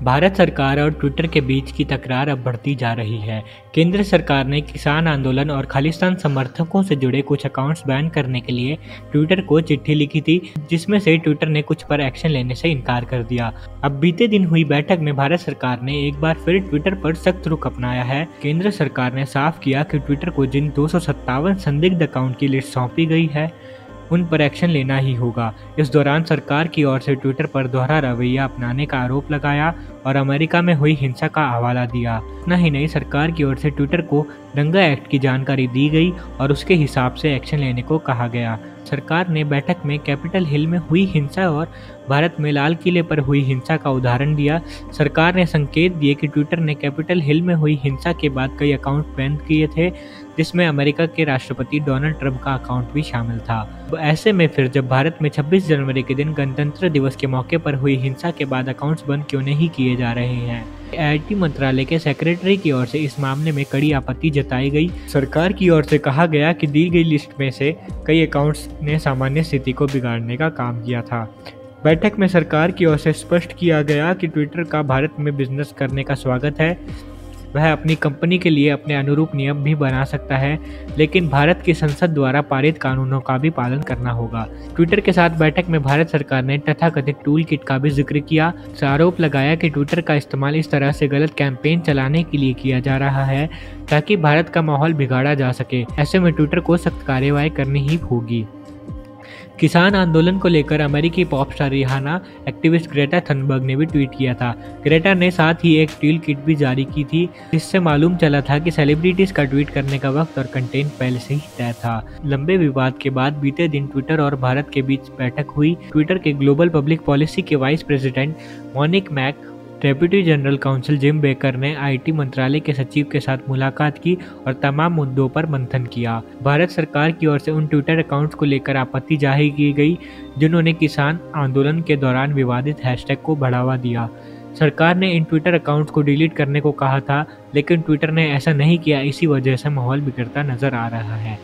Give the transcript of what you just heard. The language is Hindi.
भारत सरकार और ट्विटर के बीच की तकरार अब बढ़ती जा रही है। केंद्र सरकार ने किसान आंदोलन और खालिस्तान समर्थकों से जुड़े कुछ अकाउंट्स बैन करने के लिए ट्विटर को चिट्ठी लिखी थी, जिसमें से ट्विटर ने कुछ पर एक्शन लेने से इनकार कर दिया। अब बीते दिन हुई बैठक में भारत सरकार ने एक बार फिर ट्विटर पर सख्त रुख अपनाया है। केंद्र सरकार ने साफ किया कि ट्विटर को जिन 257 संदिग्ध अकाउंट की लिस्ट सौंपी गई है, उन पर एक्शन लेना ही होगा। इस दौरान सरकार की ओर से ट्विटर पर दोहरा रवैया अपनाने का आरोप लगाया और अमेरिका में हुई हिंसा का हवाला दिया। इतना ही नहीं, सरकार की ओर से ट्विटर को दंगा एक्ट की जानकारी दी गई और उसके हिसाब से एक्शन लेने को कहा गया। सरकार ने बैठक में कैपिटल हिल में हुई हिंसा और भारत में लाल किले पर हुई हिंसा का उदाहरण दिया। सरकार ने संकेत दिए कि ट्विटर ने कैपिटल हिल में हुई हिंसा के बाद कई अकाउंट बैन किए थे, जिसमें अमेरिका के राष्ट्रपति डोनाल्ड ट्रंप का अकाउंट भी शामिल था। ऐसे में फिर जब भारत में 26 जनवरी के दिन गणतंत्र दिवस के मौके पर हुई हिंसा के बाद अकाउंट्स बंद क्यों नहीं किए जा रहे हैं? आईटी मंत्रालय के सेक्रेटरी की ओर से इस मामले में कड़ी आपत्ति जताई गई। सरकार की ओर से कहा गया कि दी गई लिस्ट में से कई अकाउंट्स ने सामान्य स्थिति को बिगाड़ने का काम किया था। बैठक में सरकार की ओर से स्पष्ट किया गया कि ट्विटर का भारत में बिजनेस करने का स्वागत है। वह अपनी कंपनी के लिए अपने अनुरूप नियम भी बना सकता है, लेकिन भारत की संसद द्वारा पारित कानूनों का भी पालन करना होगा। ट्विटर के साथ बैठक में भारत सरकार ने तथाकथित टूल किट का भी जिक्र किया। आरोप लगाया कि ट्विटर का इस्तेमाल इस तरह से गलत कैंपेन चलाने के लिए किया जा रहा है ताकि भारत का माहौल बिगाड़ा जा सके। ऐसे में ट्विटर को सख्त कार्रवाई करनी ही होगी। किसान आंदोलन को लेकर अमेरिकी pop star Rihanna activist Greta Thunberg ने भी ट्वीट किया था। ग्रेटा ने साथ ही एक टूल किट भी जारी की थी, जिससे मालूम चला था कि सेलिब्रिटीज का ट्वीट करने का वक्त और कंटेंट पहले से ही तय था। लंबे विवाद के बाद बीते दिन ट्विटर और भारत के बीच बैठक हुई। ट्विटर के ग्लोबल पब्लिक पॉलिसी के vice president Monique Meche, deputy general counsel Jim Baker ने आईटी मंत्रालय के सचिव के साथ मुलाकात की और तमाम मुद्दों पर मंथन किया। भारत सरकार की ओर से उन ट्विटर अकाउंट्स को लेकर आपत्ति जाहिर की गई जिन्होंने किसान आंदोलन के दौरान विवादित हैशटैग को बढ़ावा दिया। सरकार ने इन ट्विटर अकाउंट्स को डिलीट करने को कहा था, लेकिन ट्विटर ने ऐसा नहीं किया। इसी वजह से माहौल बिगड़ता नजर आ रहा है।